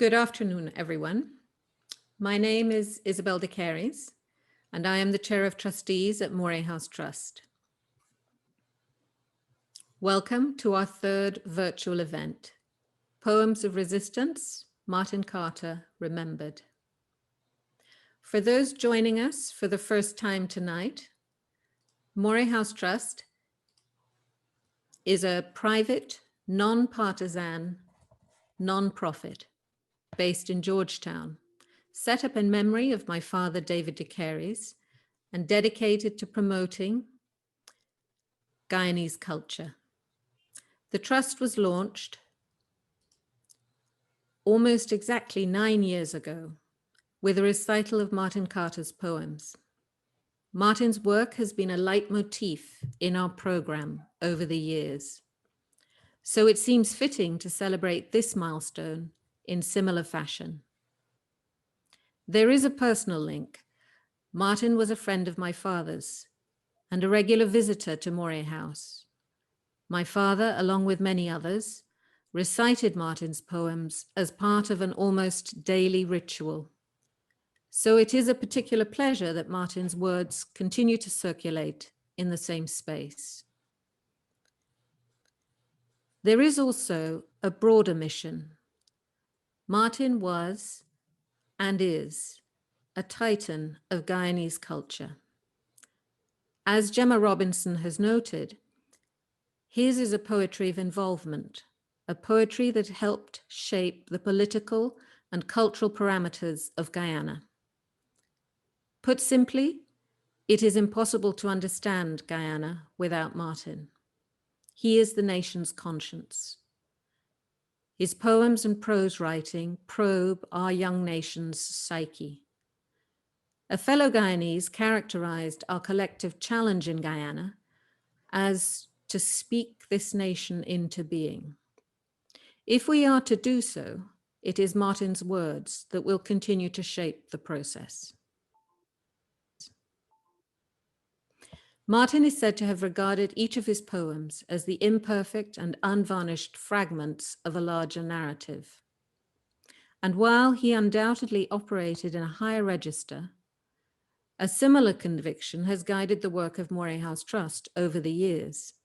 Good afternoon, everyone. My name is Isabel de Caries, and I am the Chair of Trustees at Moray House Trust. Welcome to our third virtual event, Poems of Resistance, Martin Carter Remembered. For those joining us for the first time tonight, Moray House Trust is a private, non-partisan, non-profit based in Georgetown, set up in memory of my father, David de Caries, and dedicated to promoting Guyanese culture. The trust was launched almost exactly 9 years ago with a recital of Martin Carter's poems. Martin's work has been a leitmotif in our program over the years, so it seems fitting to celebrate this milestone in similar fashion. There is a personal link. Martin was a friend of my father's and a regular visitor to Moray House. My father, along with many others, recited Martin's poems as part of an almost daily ritual. So it is a particular pleasure that Martin's words continue to circulate in the same space. There is also a broader mission. Martin was and is a titan of Guyanese culture. As Gemma Robinson has noted, his is a poetry of involvement, a poetry that helped shape the political and cultural parameters of Guyana. Put simply, it is impossible to understand Guyana without Martin. He is the nation's conscience. His poems and prose writing probe our young nation's psyche. A fellow Guyanese characterized our collective challenge in Guyana as to speak this nation into being. If we are to do so, it is Martin's words that will continue to shape the process. Martin is said to have regarded each of his poems as the imperfect and unvarnished fragments of a larger narrative. And while he undoubtedly operated in a higher register, a similar conviction has guided the work of Moray House Trust over the years.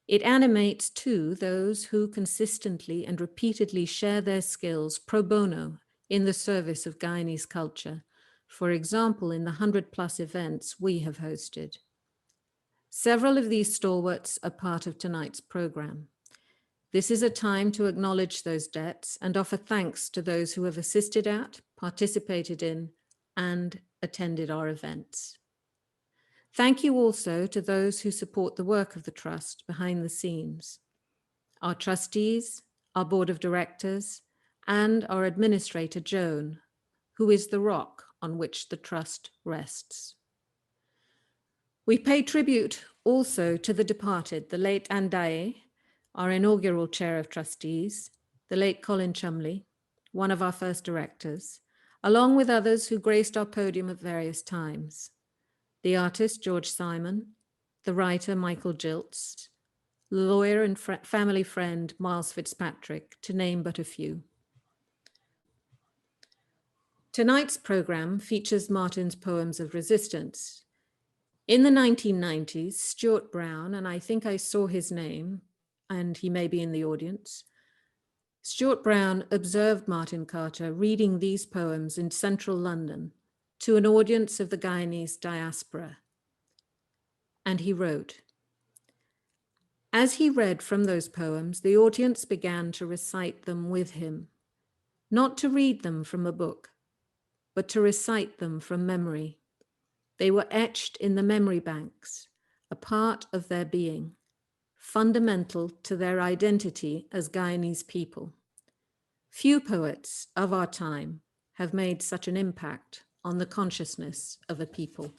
It animates, too, those who consistently and repeatedly share their skills pro bono in the service of Guyanese culture, for example, in the 100+ events we have hosted. Several of these stalwarts are part of tonight's program. This is a time to acknowledge those debts and offer thanks to those who have assisted at, participated in, and attended our events. Thank you also to those who support the work of the Trust behind the scenes, our trustees, our board of directors, and our administrator, Joan, who is the rock on which the Trust rests. We pay tribute also to the departed, the late Andaye, our inaugural chair of trustees, the late Colin Chumley, one of our first directors, along with others who graced our podium at various times. The artist, George Simon, the writer, Michael Giltz, lawyer and family friend, Miles Fitzpatrick, to name but a few. Tonight's program features Martin's poems of resistance. In the 1990s, Stuart Brown, and I think I saw his name, and he may be in the audience, Stuart Brown observed Martin Carter reading these poems in central London to an audience of the Guyanese diaspora. And he wrote, as he read from those poems, the audience began to recite them with him, not to read them from a book, but to recite them from memory. They were etched in the memory banks, a part of their being, fundamental to their identity as Guyanese people. Few poets of our time have made such an impact on the consciousness of a people.